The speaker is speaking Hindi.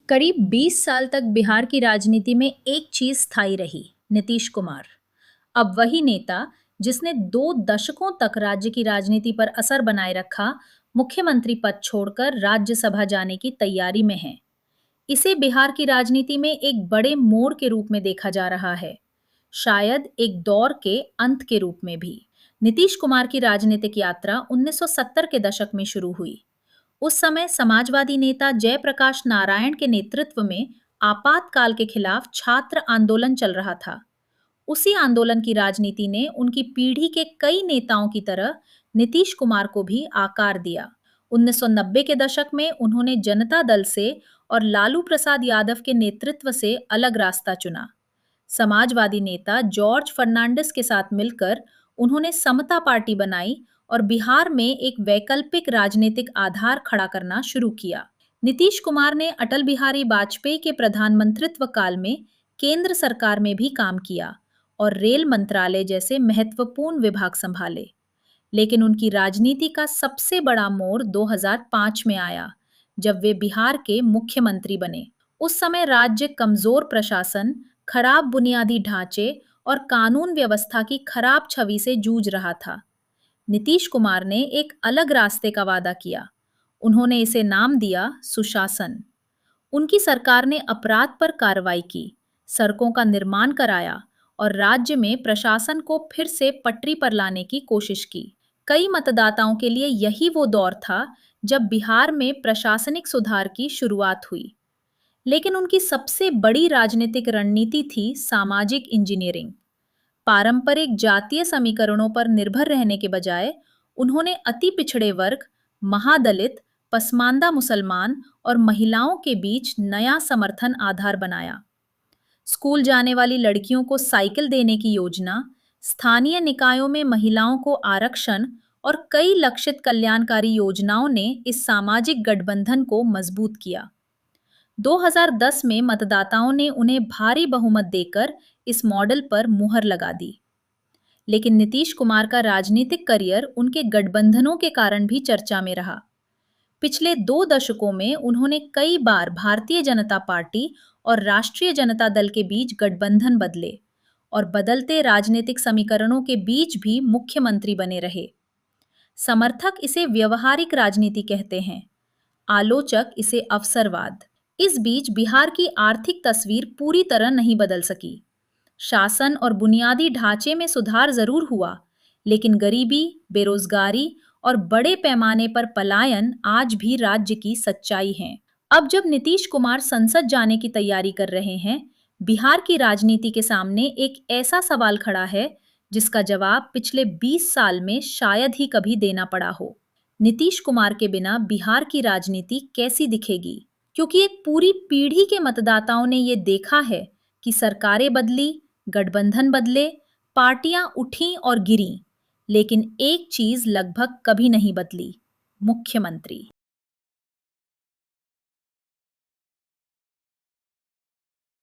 करीब 20 साल तक बिहार की राजनीति में एक चीज स्थायी रही, नीतीश कुमार। अब वही नेता जिसने 2 दशकों तक राज्य की राजनीति पर असर बनाए रखा, मुख्यमंत्री पद छोड़कर राज्यसभा जाने की तैयारी में है। इसे बिहार की राजनीति में एक बड़े मोड़ के रूप में देखा जा रहा है, शायद एक दौर के अंत के रूप में भी। नीतीश कुमार की राजनीतिक यात्रा 1970 के दशक में शुरू हुई। उस समय समाजवादी नेता जयप्रकाश नारायण के नेतृत्व में आपातकाल के खिलाफ छात्र आंदोलन चल रहा था। उसी आंदोलन की राजनीति ने उनकी पीढ़ी के कई नेताओं की तरह नीतीश कुमार को भी आकार दिया। 1990 के दशक में उन्होंने जनता दल से और लालू प्रसाद यादव के नेतृत्व से अलग रास्ता चुना। समाजवादी नेता जॉर्ज फर्नांडिस के साथ मिलकर उन्होंने समता पार्टी बनाई और बिहार में एक वैकल्पिक राजनीतिक आधार खड़ा करना शुरू किया। नीतीश कुमार ने अटल बिहारी वाजपेयी के प्रधानमंत्रित्व काल में केंद्र सरकार में भी काम किया और रेल मंत्रालय जैसे महत्वपूर्ण विभाग संभाले। लेकिन उनकी राजनीति का सबसे बड़ा मोड़ 2005 में आया, जब वे बिहार के मुख्यमंत्री बने। उस समय राज्य कमजोर प्रशासन, खराब बुनियादी ढांचे और कानून व्यवस्था की खराब छवि से जूझ रहा था। नीतीश कुमार ने एक अलग रास्ते का वादा किया। उन्होंने इसे नाम दिया सुशासन। उनकी सरकार ने अपराध पर कार्रवाई की, सड़कों का निर्माण कराया और राज्य में प्रशासन को फिर से पटरी पर लाने की कोशिश की। कई मतदाताओं के लिए यही वो दौर था जब बिहार में प्रशासनिक सुधार की शुरुआत हुई। लेकिन उनकी सबसे बड़ी राजनीतिक रणनीति थी सामाजिक इंजीनियरिंग। पारंपरिक जातीय समीकरणों पर निर्भर रहने के बजाय उन्होंने अति पिछड़े वर्ग, महादलित, पसमानदा मुसलमान और महिलाओं के बीच नया समर्थन आधार बनाया। स्कूल जाने वाली लड़कियों को साइकिल देने की योजना, स्थानीय निकायों में महिलाओं को आरक्षण और कई लक्षित कल्याणकारी योजनाओं ने इस सामाजिक गठबंधन को मजबूत किया। 2010 में मतदाताओं ने उन्हें भारी बहुमत देकर इस मॉडल पर मुहर लगा दी। लेकिन नीतीश कुमार का राजनीतिक करियर उनके गठबंधनों के कारण भी चर्चा में रहा। पिछले 2 दशकों में उन्होंने कई बार भारतीय जनता पार्टी और राष्ट्रीय जनता दल के बीच गठबंधन बदले और बदलते राजनीतिक समीकरणों के बीच भी मुख्यमंत्री बने रहे। समर्थक इसे व्यवहारिक राजनीति कहते हैं, आलोचक इसे अवसरवाद। इस बीच बिहार की आर्थिक तस्वीर पूरी तरह नहीं बदल सकी। शासन और बुनियादी ढांचे में सुधार जरूर हुआ, लेकिन गरीबी, बेरोजगारी और बड़े पैमाने पर पलायन आज भी राज्य की सच्चाई हैं। अब जब नीतीश कुमार संसद जाने की तैयारी कर रहे हैं, बिहार की राजनीति के सामने एक ऐसा सवाल खड़ा है जिसका जवाब पिछले 20 साल में शायद ही कभी देना पड़ा हो। नीतीश कुमार के बिना बिहार की राजनीति कैसी दिखेगी? क्योंकि एक पूरी पीढ़ी के मतदाताओं ने ये देखा है कि सरकारें बदली, गठबंधन बदले, पार्टियां उठीं और गिरीं, लेकिन एक चीज लगभग कभी नहीं बदली, मुख्यमंत्री।